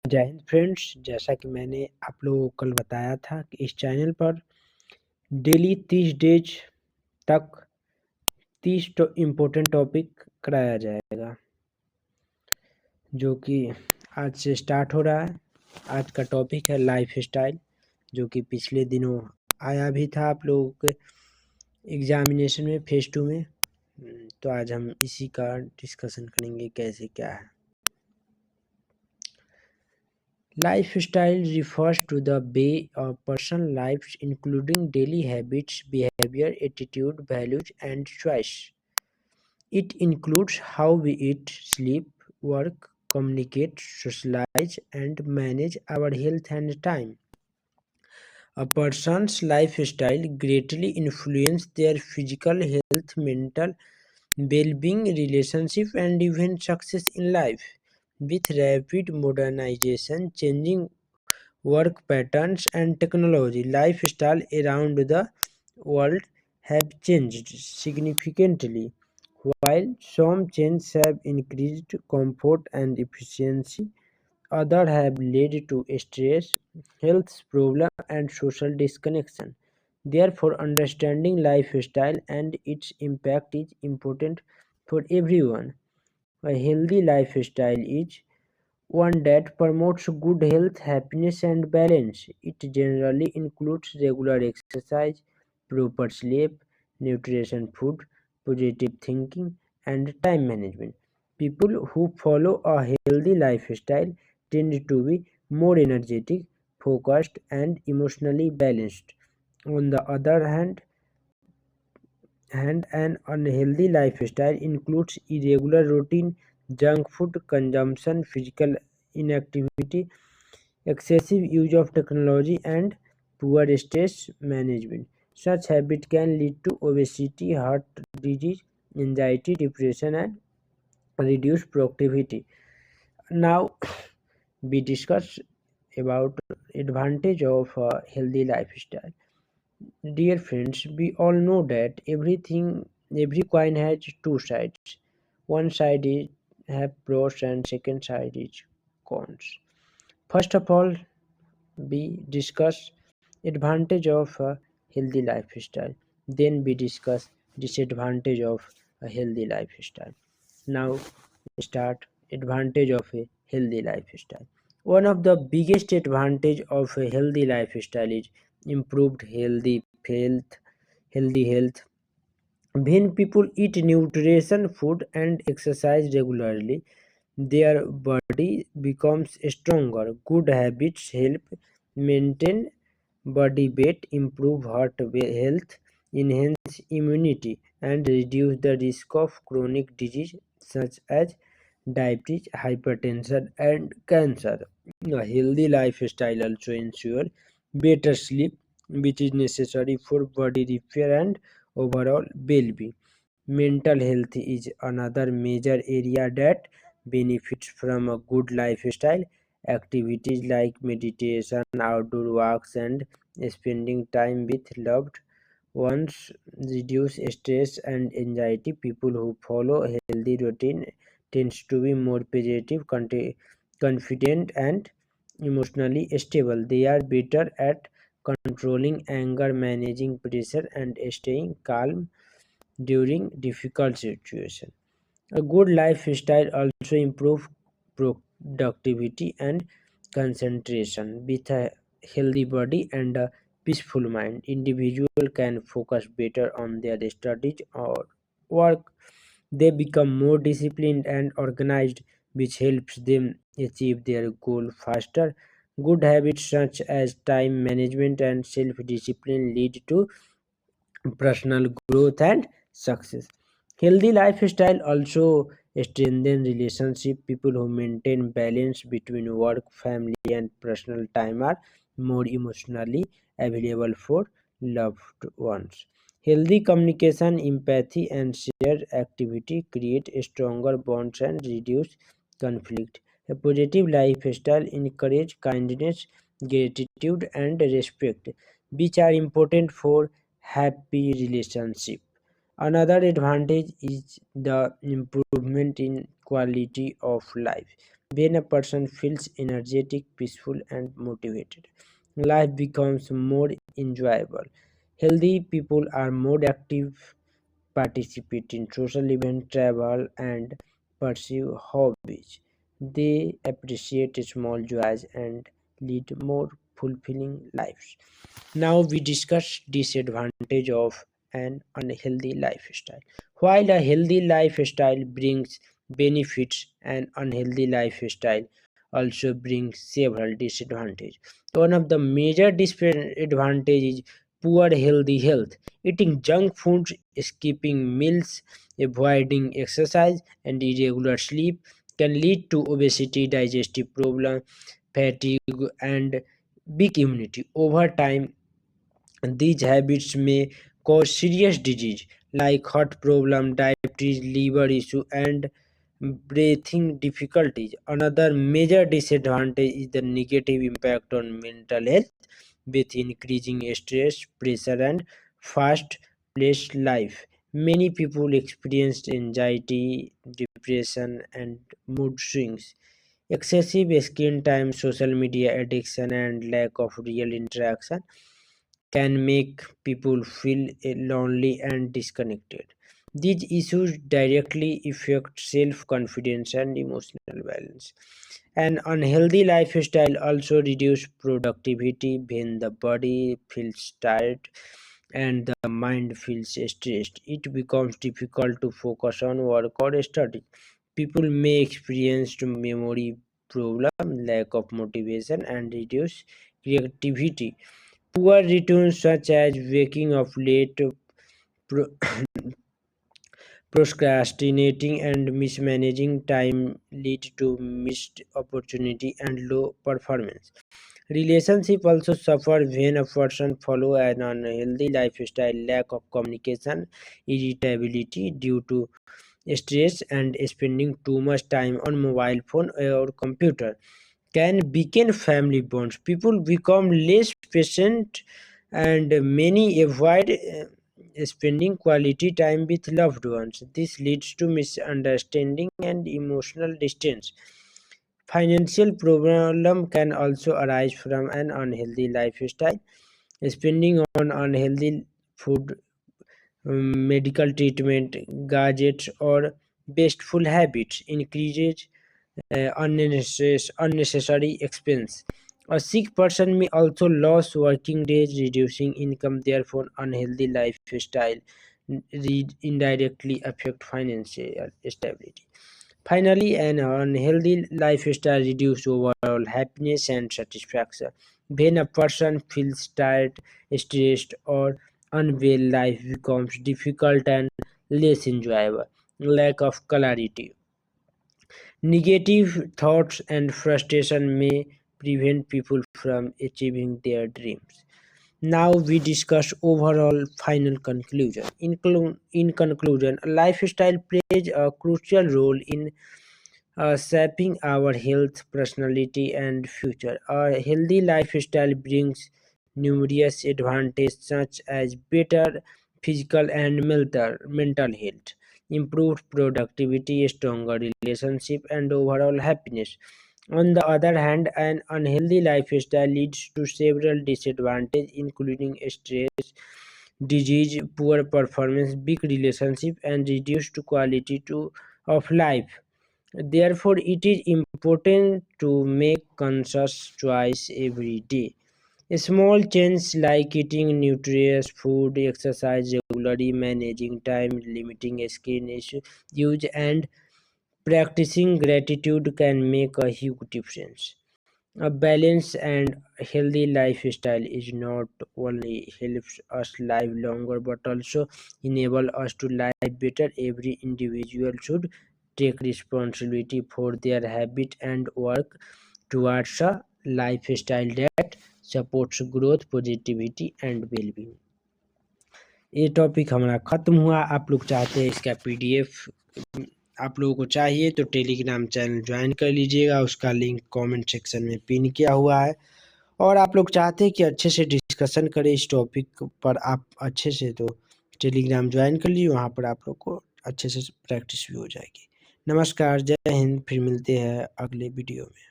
जय हिंद फ्रेंड्स। जैसा कि मैंने आप लोगों को कल बताया था कि इस चैनल पर डेली 30 डेज तक 30 इम्पोर्टेंट टॉपिक कराया जाएगा, जो कि आज से स्टार्ट हो रहा है। आज का टॉपिक है लाइफ स्टाइल, जो कि पिछले दिनों आया भी था आप लोगों के एग्जामिनेशन में फेज 2 में। तो आज हम इसी का डिस्कशन करेंगे कैसे क्या है। Lifestyle refers to the way a person lives, including daily habits, behavior, attitude, values, and choice. It includes how we eat, sleep, work, communicate, socialize, and manage our health and time. A person's lifestyle greatly influences their physical health, mental well-being, relationship, and even success in life. With rapid modernization, changing work patterns and technology, lifestyle around the world have changed significantly. While some changes have increased comfort and efficiency, others have led to stress, health problems, and social disconnection. Therefore, understanding lifestyle and its impact is important for everyone. A healthy lifestyle is one that promotes good health, happiness, and balance. It generally includes regular exercise, proper sleep, nutrition food, positive thinking, and time management. People who follow a healthy lifestyle tend to be more energetic, focused, and emotionally balanced. On the other hand, an unhealthy lifestyle includes irregular routine, junk food consumption, physical inactivity, excessive use of technology, and poor stress management. Such habits can lead to obesity, heart disease, anxiety, depression, and reduced productivity. Now, we discuss about advantage of a healthy lifestyle. Dear friends, we all know that every coin has two sides. One side is have pros and second side is cons. First of all, we discuss advantage of a healthy lifestyle. Then we discuss disadvantage of a healthy lifestyle. Now we start advantage of a healthy lifestyle. One of the biggest advantage of a healthy lifestyle is improved healthy health. When people eat nutrition food and exercise regularly, their body becomes stronger. Good habits help maintain body weight, improve heart health, enhance immunity, and reduce the risk of chronic disease such as diabetes, hypertension, and cancer. A healthy lifestyle also ensures better sleep, which is necessary for body repair and overall well-being. Mental health is another major area that benefits from a good lifestyle. Activities like meditation, outdoor walks, and spending time with loved ones reduce stress and anxiety. People who follow a healthy routine tends to be more positive, confident, and emotionally stable. They are better at controlling anger, managing pressure, and staying calm during difficult situations. A good lifestyle also improves productivity and concentration. With a healthy body and a peaceful mind, individual can focus better on their studies or work. They become more disciplined and organized, which helps them achieve their goal faster. Good habits such as time management and self-discipline lead to personal growth and success. Healthy lifestyle also strengthen relationship. People who maintain balance between work, family, and personal time are more emotionally available for loved ones. Healthy communication, empathy, and shared activity create stronger bonds and reduce conflict. A positive lifestyle encourage kindness, gratitude, and respect, which are important for happy relationship. Another advantage is the improvement in quality of life. When a person feels energetic, peaceful, and motivated, life becomes more enjoyable. Healthy people are more active, participate in social events, travel, and pursue hobbies. They appreciate small joys and lead more fulfilling lives. Now we discuss disadvantage of an unhealthy lifestyle. While a healthy lifestyle brings benefits, an unhealthy lifestyle also brings several disadvantages. One of the major disadvantages is poor healthy health. Eating junk foods, skipping meals, avoiding exercise, and irregular sleep can lead to obesity, digestive problems, fatigue, and weak immunity. Over time, these habits may cause serious disease like heart problem, diabetes, liver issue, and breathing difficulties. Another major disadvantage is the negative impact on mental health with increasing stress, pressure, and fast-paced life. Many people experience anxiety, depression, and mood swings. Excessive screen time, social media addiction, and lack of real interaction can make people feel lonely and disconnected. These issues directly affect self confidence and emotional balance. An unhealthy lifestyle also reduces productivity when the body feels tired and the mind feels stressed. It becomes difficult to focus on work or study. People may experience memory problem, lack of motivation, and reduced creativity. Poor returns such as waking up late, pro- procrastinating, and mismanaging time lead to missed opportunity and low performance. Relationship also suffer when a person follow an unhealthy lifestyle, lack of communication, irritability due to stress, and spending too much time on mobile phone or computer can weaken family bonds. People become less patient and many avoid spending quality time with loved ones. This leads to misunderstanding and emotional distance. Financial problem can also arise from an unhealthy lifestyle. Spending on unhealthy food, medical treatment, gadgets, or wasteful habits increases unnecessary expense. A sick person may also lose working days, reducing income. Therefore, unhealthy lifestyle indirectly affect financial stability. Finally, an unhealthy lifestyle reduces overall happiness and satisfaction. When a person feels tired, stressed, or unwell, life becomes difficult and less enjoyable. Lack of clarity, negative thoughts, and frustration may prevent people from achieving their dreams. Now we discuss overall final conclusion. In conclusion, a lifestyle plays a crucial role in shaping our health, personality, and future. A healthy lifestyle brings numerous advantages such as better physical and mental health, improved productivity, stronger relationship, and overall happiness. On the other hand, an unhealthy lifestyle leads to several disadvantages, including stress, disease, poor performance, weak relationship, and reduced of life. Therefore, it is important to make conscious choice every day. A small change like eating nutritious food, exercise regularly, managing time, limiting use, and practicing gratitude can make a huge difference. A balanced and healthy lifestyle is not only helps us live longer but also enable us to live better. Every individual should take responsibility for their habit and work towards a lifestyle that supports growth, positivity and well-being. ये topic हमारा ख़त्म हुआ। आप लोग चाहते हैं इसका PDF आप लोगों को चाहिए तो टेलीग्राम चैनल ज्वाइन कर लीजिएगा, उसका लिंक कमेंट सेक्शन में पिन किया हुआ है। और आप लोग चाहते हैं कि अच्छे से डिस्कशन करें इस टॉपिक पर, आप अच्छे से तो टेलीग्राम ज्वाइन कर लीजिए, वहाँ पर आप लोग को अच्छे से प्रैक्टिस भी हो जाएगी। नमस्कार, जय हिंद। फिर मिलते हैं अगले वीडियो में।